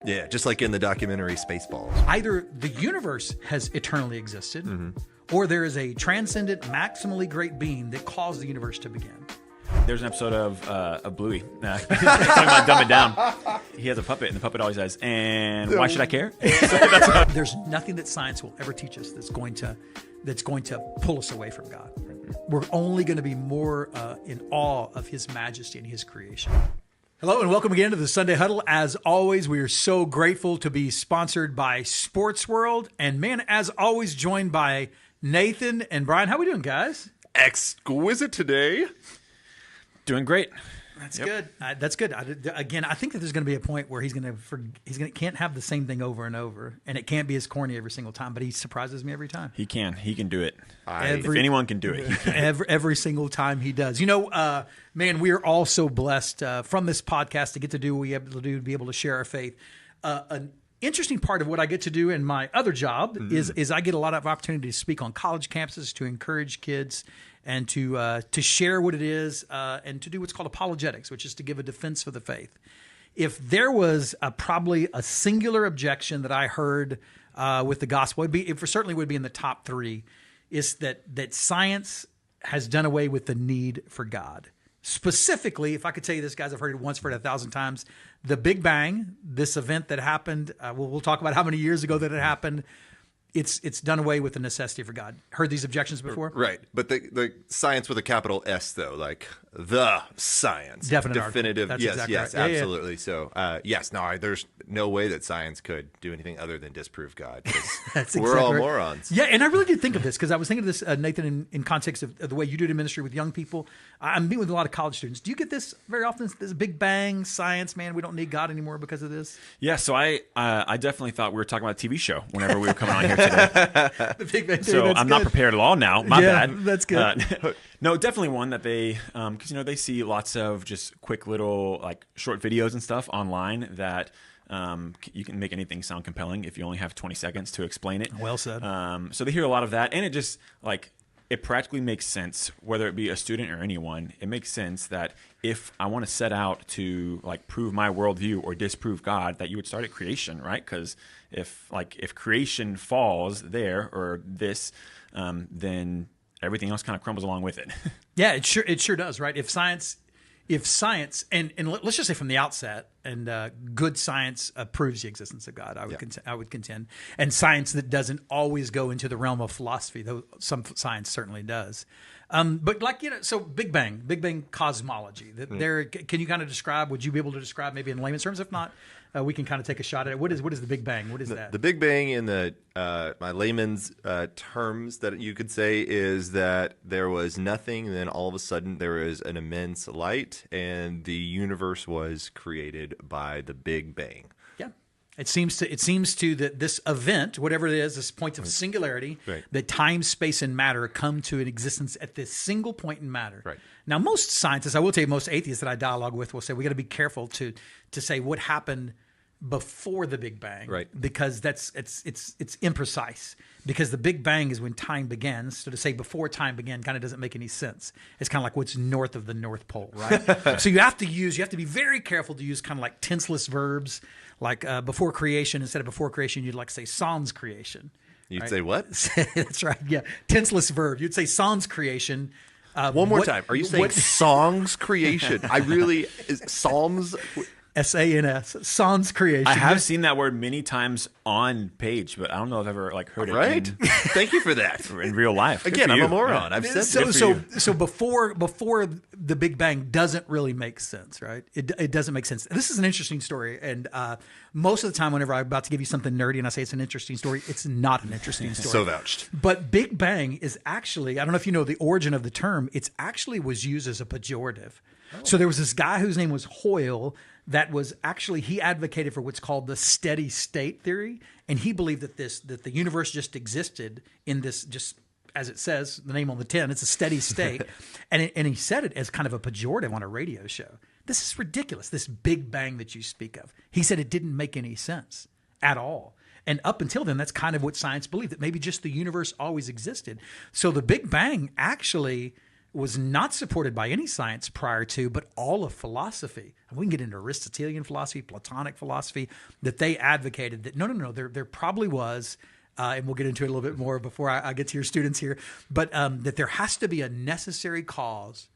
Yeah, just like in the documentary Spaceballs. Either the universe has eternally existed, or there is a transcendent, maximally great being that caused the universe to begin. There's an episode of Bluey talking about Dumb It Down. He has a puppet, and the puppet always says, "And why should I care?" There's nothing that science will ever teach us that's going to pull us away from God. We're only going to be more in awe of His majesty and His creation. Hello and welcome again to the Sunday Huddle. As always, we are so grateful to be sponsored by Sports World, and man, as always, joined by Nathan and Brian. How we doing, guys? Exquisite today. Doing great. That's good. That's good. Again, I think that there's going to be a point where can't have the same thing over and over, and it can't be as corny every single time. But he surprises me every time. He can do it. If anyone can do it, he can. Every single time he does. You know, man, we are all so blessed from this podcast to get to do what we have to do to be able to share our faith. An interesting part of what I get to do in my other job is I get a lot of opportunity to speak on college campuses to encourage kids and to share what it is and to do what's called apologetics, which is to give a defense for the faith. If there was probably a singular objection that I heard with the gospel, it certainly would be in the top three, is that science has done away with the need for God. Specifically, if I could tell you this, guys, I've heard it once, heard it 1,000 times. The Big Bang, this event that happened, we'll talk about how many years ago that it happened. It's done away with the necessity for God. Heard these objections before? Right. But the science with a capital S, though, like the science. Definitive. That's yes, exactly yes, right. absolutely. Yeah. So, yes, no, there's no way that science could do anything other than disprove God. We're all morons. Yeah, and I really did think of this because I was thinking of this, Nathan, in context of the way you do the ministry with young people. I'm meeting with a lot of college students. Do you get this very often, this Big Bang, science, man, we don't need God anymore because of this? Yeah, so I definitely thought we were talking about a TV show whenever we were coming on here today. The Big Bang Theory, so I'm not prepared at all now. My bad. That's good. No, definitely one that they, because they see lots of just quick little like short videos and stuff online that you can make anything sound compelling if you only have 20 seconds to explain it. Well said. So they hear a lot of that, and it just it practically makes sense, whether it be a student or anyone. It makes sense that if I want to set out to prove my worldview or disprove God, that you would start at creation, right? Because if creation falls there or this, then everything else kind of crumbles along with it. Yeah, it sure does, right? If science, and let's just say from the outset, and good science proves the existence of God, I would contend, and science that doesn't always go into the realm of philosophy, though some science certainly does. But so Big Bang cosmology. Can you kind of describe? Would you be able to describe maybe in layman's terms? If not, we can kind of take a shot at it. What is the Big Bang? What is that? The Big Bang, in my layman's terms, that you could say is that there was nothing, and then all of a sudden there was an immense light, and the universe was created by the Big Bang. Yeah. It seems to that this event, whatever it is, this point of singularity, right, that time, space, and matter come to an existence at this single point in matter. Right. Now, most scientists, I will tell you, most atheists that I dialogue with will say we got to be careful to say what happened before the Big Bang, right? Because it's imprecise. Because the Big Bang is when time begins. So to say before time began kind of doesn't make any sense. It's kind of like what's north of the North Pole, right? So you have to be very careful to use kind of like tenseless verbs, like before creation. Instead of before creation, you'd say sans creation. You'd right? say what? That's right. Yeah, tenseless verb. You'd say sans creation. One more time. Are you saying songs creation? Psalms. SANS, sans creation. I have seen that word many times on page, but I don't know if I've ever heard it. Right? Thank you for that. In real life. Again, I'm a moron. I've said so before the Big Bang doesn't really make sense, right? It doesn't make sense. This is an interesting story, and most of the time, whenever I'm about to give you something nerdy and I say it's an interesting story, it's not an interesting story. So vouched. But Big Bang is actually, I don't know if you know the origin of the term, it's actually was used as a pejorative. Oh. So there was this guy whose name was Hoyle that was actually, he advocated for what's called the steady state theory. And he believed that the universe just existed in this, just as it says, the name on the tin, it's a steady state. and he said it as kind of a pejorative on a radio show. This is ridiculous, this Big Bang that you speak of. He said it didn't make any sense at all. And up until then, that's kind of what science believed, that maybe just the universe always existed. So the Big Bang actually was not supported by any science prior to, but all of philosophy. And we can get into Aristotelian philosophy, Platonic philosophy, that they advocated that no, there probably was, and we'll get into it a little bit more before I get to your students here, but that there has to be a necessary cause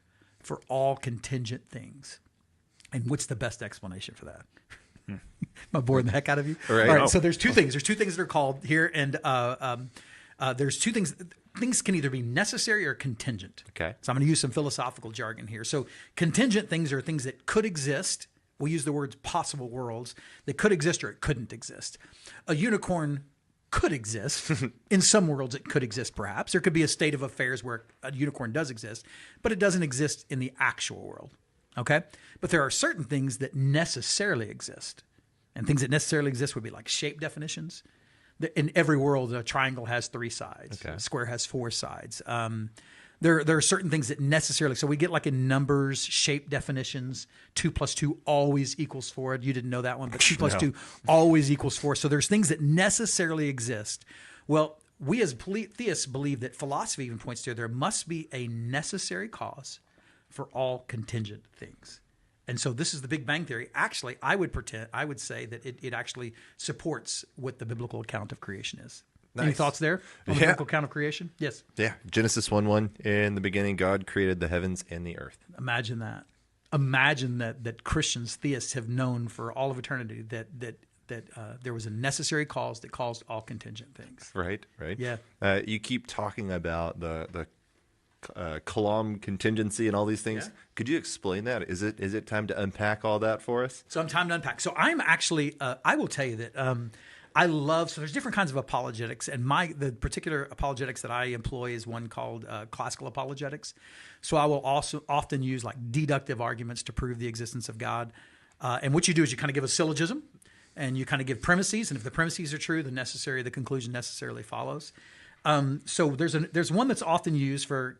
for all contingent things. And what's the best explanation for that? Am I boring the heck out of you? Right. All right. So there's two things. There's two things that are called here, and there's two things. Things can either be necessary or contingent. Okay. So I'm going to use some philosophical jargon here. So contingent things are things that could exist. We'll use the words possible worlds that could exist or it couldn't exist. A unicorn could exist. In some worlds, it could exist perhaps. There could be a state of affairs where a unicorn does exist, but it doesn't exist in the actual world. Okay? But there are certain things that necessarily exist. And things that necessarily exist would be like shape definitions. In every world, a triangle has 3 sides. Okay. A square has 4 sides. There are certain things that necessarily, so we get like in numbers, shape definitions, 2 plus 2 always equals 4. You didn't know that one, but 2 plus 2 always equals 4. So there's things that necessarily exist. Well, we as theists believe that philosophy even points to there must be a necessary cause for all contingent things. And so this is the Big Bang Theory. Actually, I would say that it actually supports what the biblical account of creation is. Nice. Any thoughts there on the biblical account of creation? Yes. Yeah. Genesis 1:1. In the beginning, God created the heavens and the earth. Imagine that. Imagine that Christians, theists, have known for all of eternity that there was a necessary cause that caused all contingent things. Right. Yeah. You keep talking about the Kalam contingency and all these things. Yeah. Could you explain that? Is it time to unpack all that for us? So I'm time to unpack. So I'm actually, I will tell you that so there's different kinds of apologetics, and the particular apologetics that I employ is one called classical apologetics. So I will also often use like deductive arguments to prove the existence of God. And what you do is you kind of give a syllogism, and you kind of give premises, and if the premises are true, the conclusion necessarily follows. So there's one that's often used for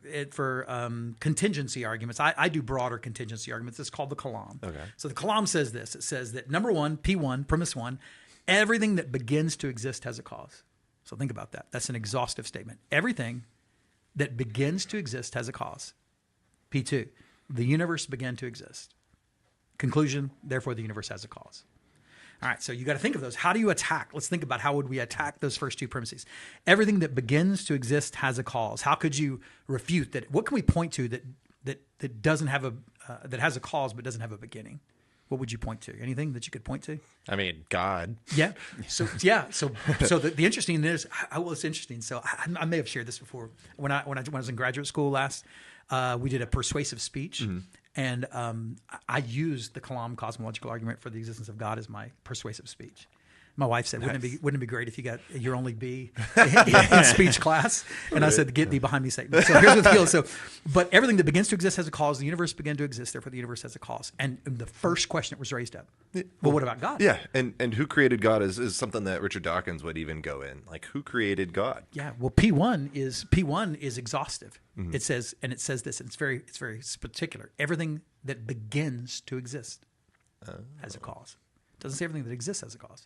contingency arguments. I do broader contingency arguments. It's called the Kalam. Okay. So the Kalam says this. It says that number one, P1, premise 1, everything that begins to exist has a cause. So think about that. That's an exhaustive statement. Everything that begins to exist has a cause. P2, the universe began to exist. Conclusion, therefore the universe has a cause. All right, so you got to think of those. How do you attack? Let's think about how would we attack those first two premises. Everything that begins to exist has a cause. How could you refute that? What can we point to that doesn't have that has a cause but doesn't have a beginning? What would you point to? Anything that you could point to? I mean, God. Yeah. So the interesting is, it's interesting. So I may have shared this before. When I was in graduate school last, we did a persuasive speech. Mm-hmm. And I used the Kalam cosmological argument for the existence of God as my persuasive speech. My wife said, "Wouldn't it be great if you got your only B in speech class?" And I said, "Get thee behind me, Satan." So here's the deal. But everything that begins to exist has a cause. The universe began to exist, therefore the universe has a cause. And the first question that was raised up, well, what about God? Yeah, and who created God is something that Richard Dawkins would even go in. Like, who created God? Yeah. Well, P1 is exhaustive. Mm-hmm. It says this. And it's very particular. Everything that begins to exist has a cause. It doesn't say everything that exists has a cause.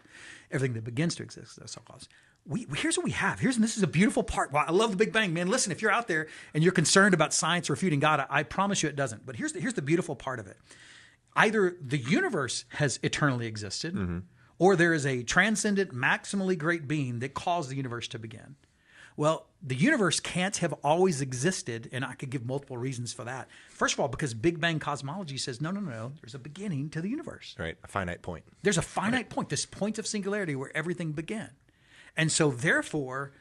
Everything that begins to exist has a cause. Here's what we have. This is a beautiful part. Wow, I love the Big Bang, man. Listen, if you're out there and you're concerned about science refuting God, I promise you it doesn't. But here's the beautiful part of it. Either the universe has eternally existed, mm-hmm. or there is a transcendent, maximally great being that caused the universe to begin. Well, the universe can't have always existed, and I could give multiple reasons for that. First of all, because Big Bang cosmology says, no, there's a beginning to the universe. Right, a finite point. There's a finite point, this point of singularity where everything began. And so, therefore,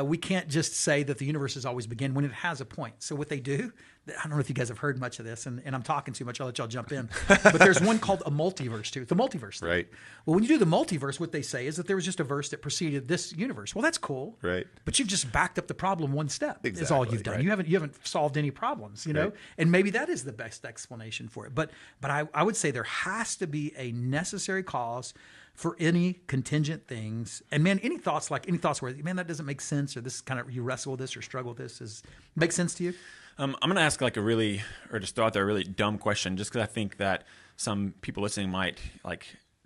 we can't just say that the universe has always begun when it has a point. So what they do, I don't know if you guys have heard much of this, and I'm talking too much. I'll let y'all jump in. But there's one called a multiverse, too. The multiverse thing. Right. Well, when you do the multiverse, what they say is that there was just a verse that preceded this universe. Well, that's cool. Right. But you've just backed up the problem one step. Exactly. Is all you've done. Right. You haven't solved any problems, you know? Right. And maybe that is the best explanation for it. But I would say there has to be a necessary cause for any contingent things. And man, any thoughts where, man, that doesn't make sense, or this kind of, you wrestle with this or struggle with this, make sense to you? I'm going to ask just throw out there a really dumb question, just because I think that some people listening might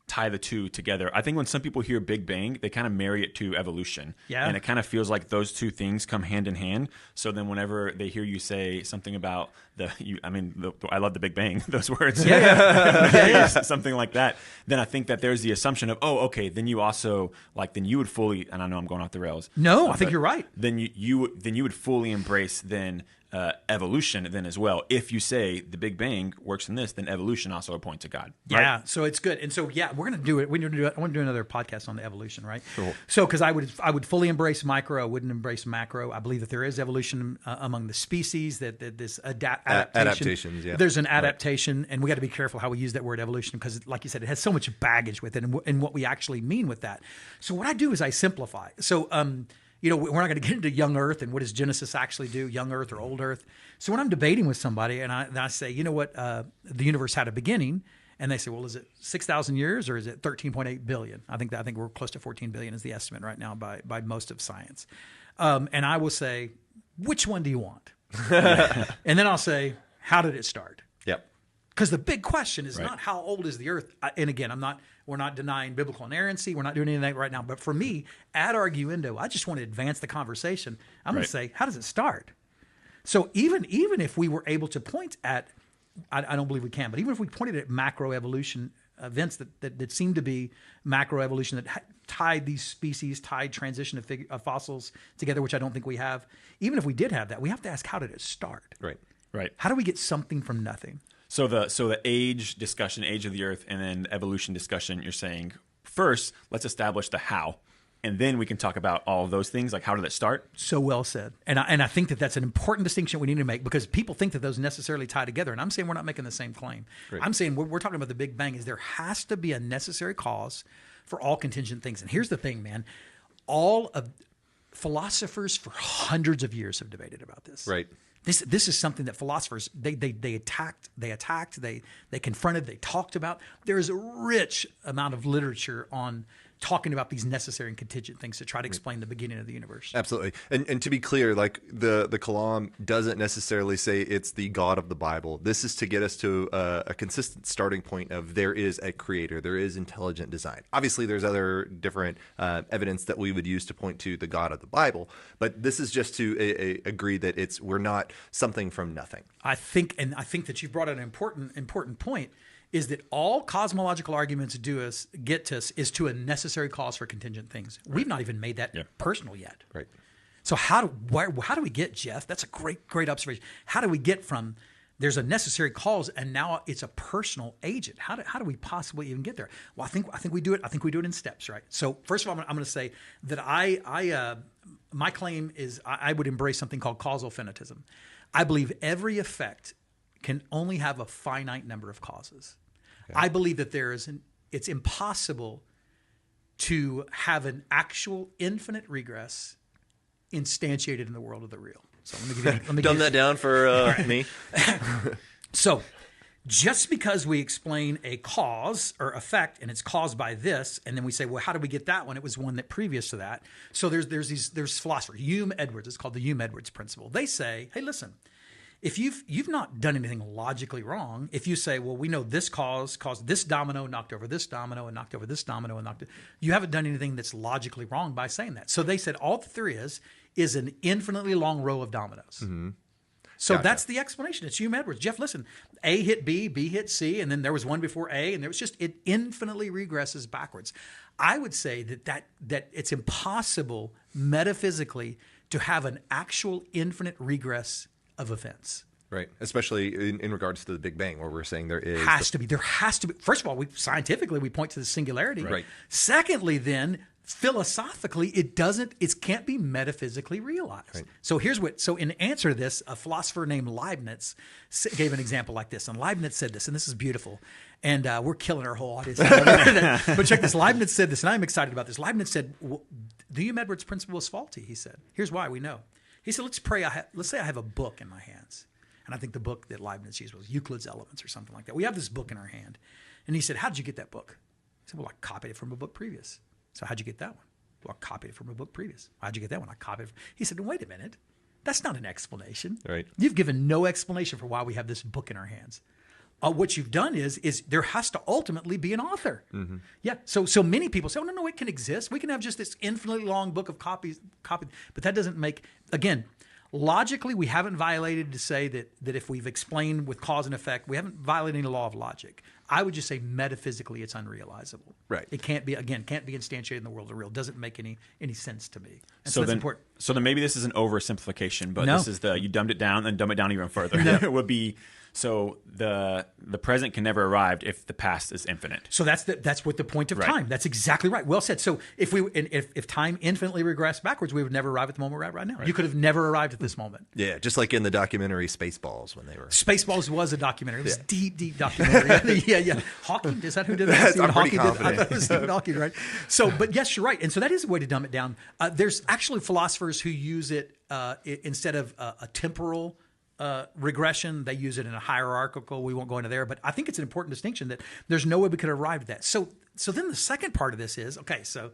tie the two together. I think when some people hear Big Bang, they kind of marry it to evolution. Yeah. And it kind of feels like those two things come hand in hand. So then whenever they hear you say something about I love the Big Bang, those words. Yeah. Something like that. Then I think that there's the assumption of, oh, okay, then you also, then you would fully, and I know I'm going off the rails. No, I think you're right. Then you would fully embrace then evolution then as well. If you say the Big Bang works in this, then evolution also a point to God. Right? Yeah, so it's good, and so we're going to do it. We're going to do it. I want to do another podcast on the evolution, right? Cool. So because I would fully embrace micro, I wouldn't embrace macro. I believe that there is evolution among the species. That this adaptation. Adaptations, yeah. There's an adaptation, and we got to be careful how we use that word evolution because, like you said, it has so much baggage with it, and what we actually mean with that. So what I do is I simplify. So we're not going to get into young Earth and what does Genesis actually do, young Earth or old Earth. So when I'm debating with somebody and I say, the universe had a beginning, and they say, well, is it 6,000 years or is it 13.8 billion? I think we're close to 14 billion is the estimate right now by most of science. And I will say, which one do you want? And then I'll say, how did it start? Yep. Because the big question is Right. not how old is the Earth. And again, we're not denying biblical inerrancy. We're not doing anything right now. But for me, ad arguendo, I just want to advance the conversation. I'm going to say, how does it start? So even if we were able to point at, I don't believe we can, but even if we pointed at macroevolution events that seem to be macroevolution that tied these species, tied transition of fossils together, which I don't think we have. Even if we did have that, we have to ask, how did it start? Right. Right. How do we get something from nothing? So the age discussion, age of the Earth, and then evolution discussion, you're saying first, let's establish the how. And then we can talk about all of those things, like how did it start? So well said. And I think that that's an important distinction we need to make because people think that those necessarily tie together. And I'm saying we're not making the same claim. Great. I'm saying we're talking about the Big Bang is there has to be a necessary cause for all contingent things. And here's the thing, man. All of philosophers for hundreds of years have debated about this. Right. This is something that philosophers they attacked, they confronted, they talked about. There is a rich amount of literature on talking about these necessary and contingent things to try to explain the beginning of the universe. Absolutely. And to be clear, like the Kalam doesn't necessarily say it's the God of the Bible. This is to get us to a consistent starting point of there is a creator, there is intelligent design. Obviously, there's other different evidence that we would use to point to the God of the Bible, but this is just to agree that we're not something from nothing. I think that you brought an important point. Is that all cosmological arguments get to us is to a necessary cause for contingent things. Right. We've not even made that personal yet. Right. So how do we get, Jeff? That's a great observation. How do we get from there's a necessary cause and now it's a personal agent? How do we possibly even get there? Well, I think we do it. I think we do it in steps, right? So first of all, I'm going to say that my claim is I would embrace something called causal finitism. I believe every effect can only have a finite number of causes. Okay. I believe that it's impossible to have an actual infinite regress instantiated in the world of the real. So let me give you, Dumb that down for me. So just because we explain a cause or effect and it's caused by this, and then we say, well, how did we get that one? It was one that previous to that. So there's philosophers, Hume Edwards. It's called the Hume Edwards principle. They say, hey, listen. If you've not done anything logically wrong, if you say, well, we know this caused this domino, knocked over this domino, and knocked over this domino, and you haven't done anything that's logically wrong by saying that. So they said all that there is an infinitely long row of dominoes. Mm-hmm. So gotcha. That's the explanation. It's Hume Edwards. Jeff, listen, A hit B, B hit C, and then there was one before A, and it infinitely regresses backwards. I would say that it's impossible metaphysically to have an actual infinite regress of events. Right. Especially in regards to the Big Bang, where we're saying there There has to be. First of all, scientifically, we point to the singularity. Right. Secondly, then, philosophically, it can't be metaphysically realized. Right. So in answer to this, a philosopher named Leibniz gave an example like this. And Leibniz said this, and this is beautiful. And we're killing our whole audience. But check this. Leibniz said this, and I'm excited about this. Leibniz said, the Hume Edwards principle is faulty, he said. Here's why we know. He said, let's say I have a book in my hands. And I think the book that Leibniz used was Euclid's Elements or something like that. We have this book in our hand. And he said, how did you get that book? I said, well, I copied it from a book previous. So how'd you get that one? Well, I copied it from a book previous. How'd you get that one? I copied it. He said, wait a minute. That's not an explanation. Right. You've given no explanation for why we have this book in our hands. what you've done is there has to ultimately be an author. Yeah. So many people say, oh, no, it can exist. We can have just this infinitely long book of copies, but that doesn't make, again, logically, we haven't violated to say that if we've explained with cause and effect, we haven't violated any law of logic. I would just say metaphysically, it's unrealizable. Right. It can't be instantiated in the world of real. It doesn't make any sense to me. And So that's then, important. so then maybe this is an oversimplification, but No. this is you dumbed it down and dumb it down even further. It would be, so the present can never arrive if the past is infinite. So that's what the point of Right. time. That's exactly right. Well said. So if time infinitely regressed backwards, we would never arrive at the moment we're at right now. You could have never arrived at this moment. Yeah, just like in the documentary Spaceballs when they were. Spaceballs was a documentary. It was a deep documentary. yeah. Hawking, is that who did that? Yes, Stephen I'm pretty Hawking did. I confident. thought it was Stephen Hawking, right? So, but yes, you're right. And so that is a way to dumb it down. There's actually philosophers who use it instead of a temporal regression, they use it in a hierarchical. We won't go into there, but I think it's an important distinction that there's no way we could arrive at that. So then the second part of this is, okay, so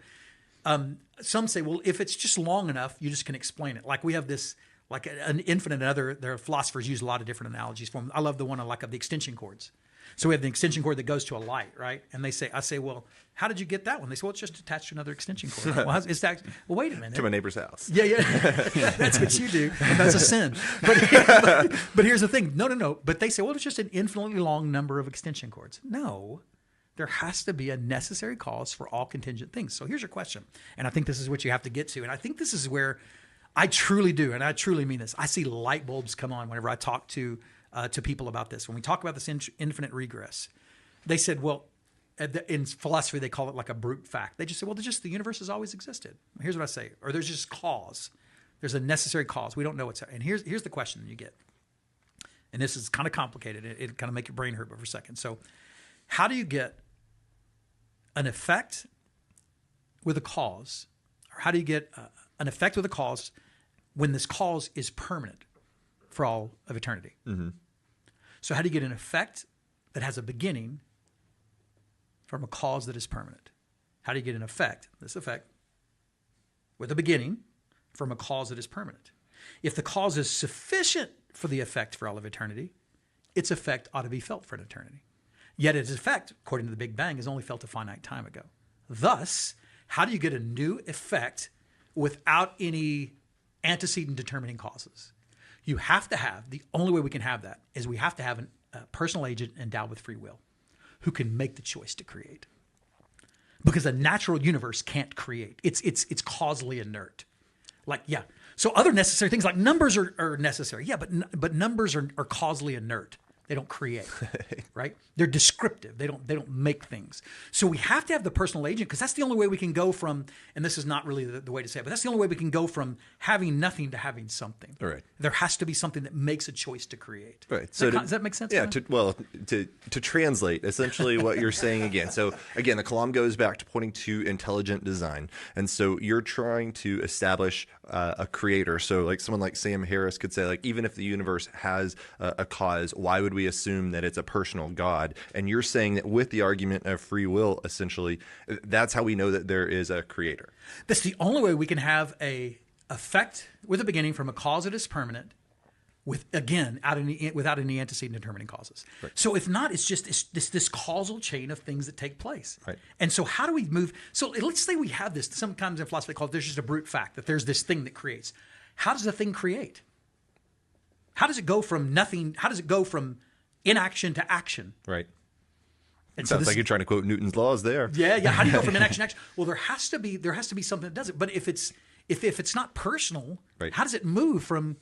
some say, well, if it's just long enough, you just can explain it. Like we have this, like an infinite and other, there are philosophers use a lot of different analogies for them. I love the one of the extension cords. So we have the extension cord that goes to a light, right? And I say, well, how did you get that one? They say, well, it's just attached to another extension cord. Well, wait a minute. To my neighbor's house. Yeah. That's what you do. That's a sin. But here's the thing. No. But they say, well, it's just an infinitely long number of extension cords. No, there has to be a necessary cause for all contingent things. So here's your question. And I think this is what you have to get to. And I think this is where I truly do, and I truly mean this. I see light bulbs come on whenever I talk to people about this. When we talk about this infinite regress, they said, well, in philosophy, they call it like a brute fact. They just say, well, the universe has always existed. Here's what I say. Or there's just cause. There's a necessary cause. We don't know what's. And here's the question you get. And this is kind of complicated. It kind of make your brain hurt for a second. So how do you get an effect with a cause? Or how do you get an effect with a cause when this cause is permanent for all of eternity? Mm-hmm. So how do you get an effect that has a beginning from a cause that is permanent? How do you get an effect, this effect, with a beginning from a cause that is permanent? If the cause is sufficient for the effect for all of eternity, its effect ought to be felt for an eternity. Yet its effect, according to the Big Bang, is only felt a finite time ago. Thus, how do you get a new effect without any antecedent determining causes? You have to have, the only way we can have that is we have to have a personal agent endowed with free will who can make the choice to create. Because a natural universe can't create. It's causally inert. So other necessary things like numbers are necessary. Yeah, but numbers are causally inert. They don't create, right? They're descriptive. They don't make things. So we have to have the personal agent because that's the only way we can go from, and this is not really the way to say it, but that's the only way we can go from having nothing to having something. Right. There has to be something that makes a choice to create. Right. Does that make sense? Yeah. To translate, essentially what you're saying again. So again, the Kalam goes back to pointing to intelligent design, and so you're trying to establish a creator. So like someone like Sam Harris could say, like, even if the universe has a cause, why would we assume that it's a personal God? And you're saying that with the argument of free will, essentially, that's how we know that there is a creator. That's the only way we can have a effect with a beginning from a cause that is permanent, without any antecedent determining causes. Right. So if not, it's this causal chain of things that take place. Right. And so how do we move? So let's say we have this, sometimes in philosophy called, there's just a brute fact that there's this thing that creates. How does the thing create? How does it go from nothing? How does it go from inaction to action? Right. And Sounds like you're trying to quote Newton's laws there. Yeah. How do you go from inaction to action? Well, there has to be something that does it. But if it's not personal, right, how does it move from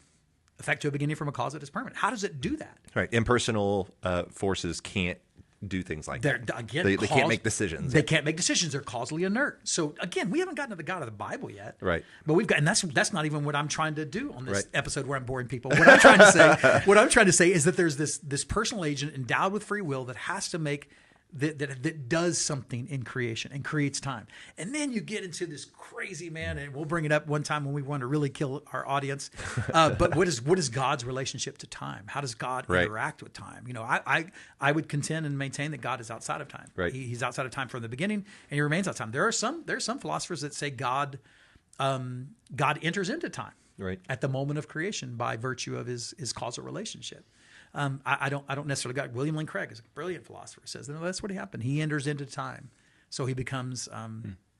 effect to a beginning from a cause that is permanent? How does it do that? Right. Impersonal forces can't do things like that. They can't make decisions. They can't make decisions. They're causally inert. So again, we haven't gotten to the God of the Bible yet. Right. But we've got, and that's not even what I'm trying to do on this episode where I'm boring people. What I'm trying to say is that there's this personal agent endowed with free will that has to make that does something in creation and creates time. And then you get into this crazy, man, and we'll bring it up one time when we want to really kill our audience. But what is God's relationship to time? How does God interact with time? You know, I would contend and maintain that God is outside of time. Right. He's outside of time from the beginning, and he remains outside of time. There are some philosophers that say God enters into time right at the moment of creation by virtue of his causal relationship. I don't necessarily got. William Lane Craig is a brilliant philosopher. Says no, that's what happened. He enters into time, so he becomes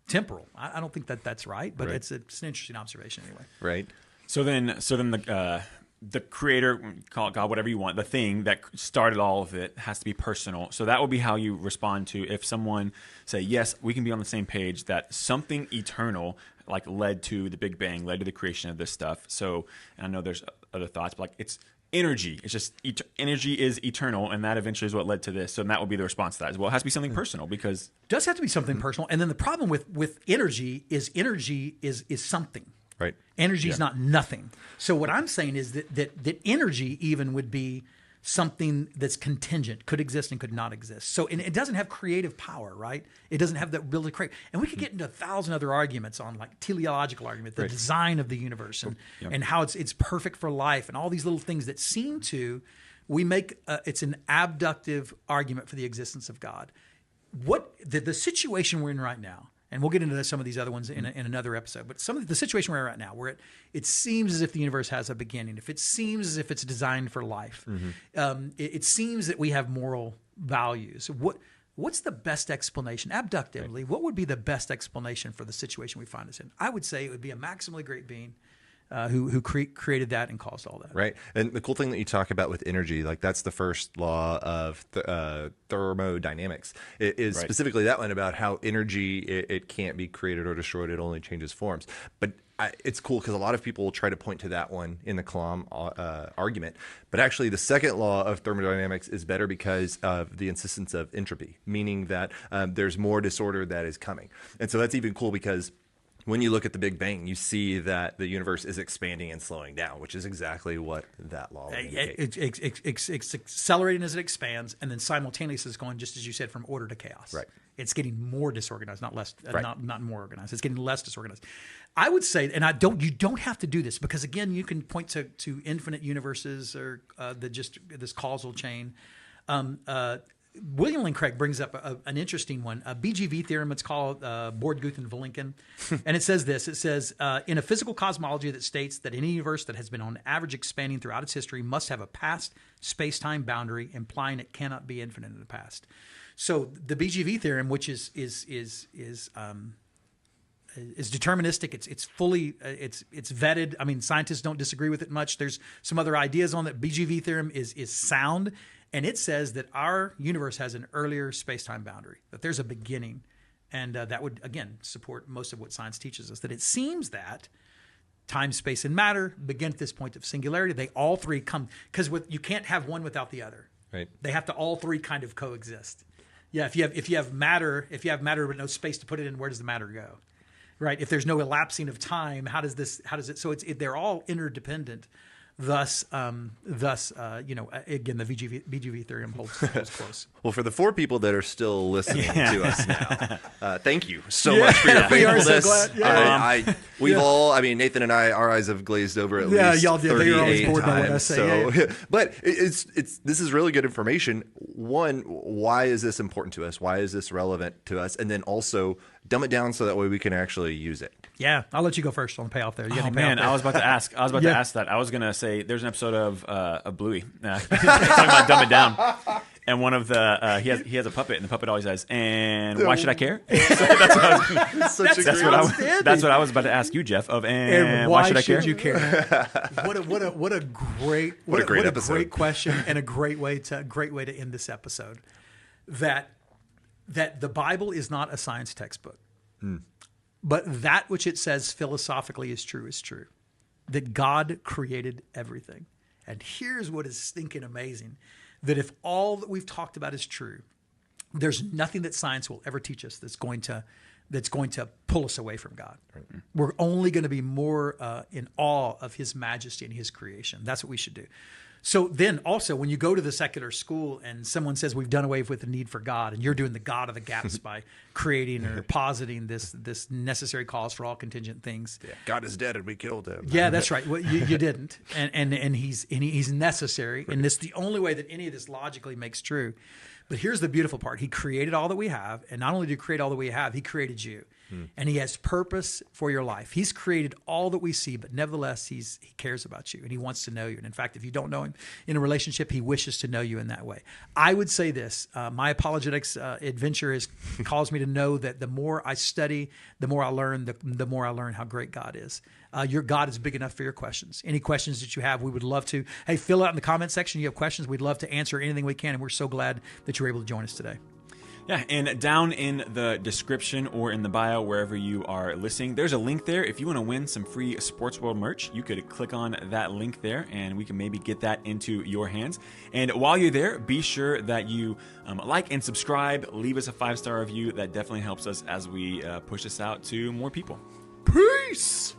temporal. I don't think that's right, but it's an interesting observation anyway. Right. So then the creator, call it God, whatever you want, the thing that started all of it has to be personal. So that will be how you respond to if someone say, yes, we can be on the same page that something eternal like led to the Big Bang, led to the creation of this stuff. So, and I know there's other thoughts, but like it's energy. It's just energy is eternal, and that eventually is what led to this. So that would be the response to that as well. It has to be something personal because it does have to be something personal. And then the problem with energy is something. Right. Energy is not nothing. So what I'm saying is that energy even would be something that's contingent, could exist and could not exist. So and it doesn't have creative power, right? It doesn't have the ability to create. And we could get into 1,000 other arguments on like teleological argument, the design of the universe and how it's perfect for life and all these little things that seem to, we make, it's an abductive argument for the existence of God. What the situation we're in right now, and we'll get into some of these other ones in another episode. But some of the situation we're at now, where it seems as if the universe has a beginning, if it seems as if it's designed for life, it seems that we have moral values. What's the best explanation, abductively? What would be the best explanation for the situation we find us in? I would say it would be a maximally great being who created that and caused all that. Right. And the cool thing that you talk about with energy, like that's the first law of thermodynamics. It is specifically that one about how energy, it can't be created or destroyed. It only changes forms. But it's cool because a lot of people will try to point to that one in the Kalam argument. But actually, the second law of thermodynamics is better because of the insistence of entropy, meaning that there's more disorder that is coming. And so that's even cool because when you look at the Big Bang, you see that the universe is expanding and slowing down, which is exactly what that law would indicate. It's accelerating as it expands, and then simultaneously it's going, just as you said, from order to chaos. Right. It's getting more disorganized, not less, not more organized. It's getting less disorganized. I would say, and you don't have to do this because again, you can point to infinite universes or this causal chain. William Lane Craig brings up an interesting one, a BGV theorem. It's called Borde-Guth and Vilenkin. And it says this. It says, in a physical cosmology that states that any universe that has been on average expanding throughout its history must have a past space-time boundary, implying it cannot be infinite in the past. So the BGV theorem, which is deterministic. It's fully it's vetted. I mean, scientists don't disagree with it much. There's some other ideas on that. BGV theorem is sound. And it says that our universe has an earlier space-time boundary, that there's a beginning. And that would, again, support most of what science teaches us, that it seems that time, space, and matter begin at this point of singularity. They all three come, because you can't have one without the other. Right. They have to all three kind of coexist. Yeah, if you have matter but no space to put it in, where does the matter go? Right? If there's no elapsing of time, how does it? So they're all interdependent. Thus, again, the BGV theorem holds close. Well, for the 4 people that are still listening to us now, thank you so much for your faithfulness. We are so glad. We've all, I mean, Nathan and I, our eyes have glazed over at least y'all did. 38 They were always bored by what I times. say. But this is really good information. One, why is this important to us? Why is this relevant to us? And then also dumb it down so that way we can actually use it. Yeah, I'll let you go first on the payoff there. You got any man, payoff there? I was about to ask. I was about to ask that. I was gonna say there's an episode of Bluey talking about dumb it down, and one of the he has a puppet, and the puppet always says, "And why should I care?" That's what I was about to ask you, Jeff. And why should I care? You care? What a great episode. Great question and a great way to end this episode. That the Bible is not a science textbook. But that which it says philosophically is true, that God created everything. And here's what is stinking amazing, that if all that we've talked about is true, there's nothing that science will ever teach us that's going to pull us away from God. Right. We're only going to be more in awe of his majesty and his creation. That's what we should do. So then also when you go to the secular school and someone says we've done away with the need for God and you're doing the God of the gaps by creating or positing this necessary cause for all contingent things. Yeah. God is dead and we killed him. Yeah, that's right. Well, you didn't. And he's necessary. Right. And this is the only way that any of this logically makes true. But here's the beautiful part. He created all that we have. And not only did he create all that we have, he created you. and he has purpose for your life. He's created all that we see, but nevertheless, he cares about you and he wants to know you. And in fact, if you don't know him in a relationship, he wishes to know you in that way. I would say this, my apologetics adventure has caused me to know that the more I study, the more I learn, the more I learn how great God is. Your God is big enough for your questions. Any questions that you have, we would love to. Hey, fill out in the comment section. You have questions. We'd love to answer anything we can. And we're so glad that you're able to join us today. Yeah, and down in the description or in the bio, wherever you are listening, there's a link there. If you want to win some free Sports World merch, you could click on that link there, and we can maybe get that into your hands. And while you're there, be sure that you like and subscribe. Leave us a 5-star review. That definitely helps us as we push this out to more people. Peace!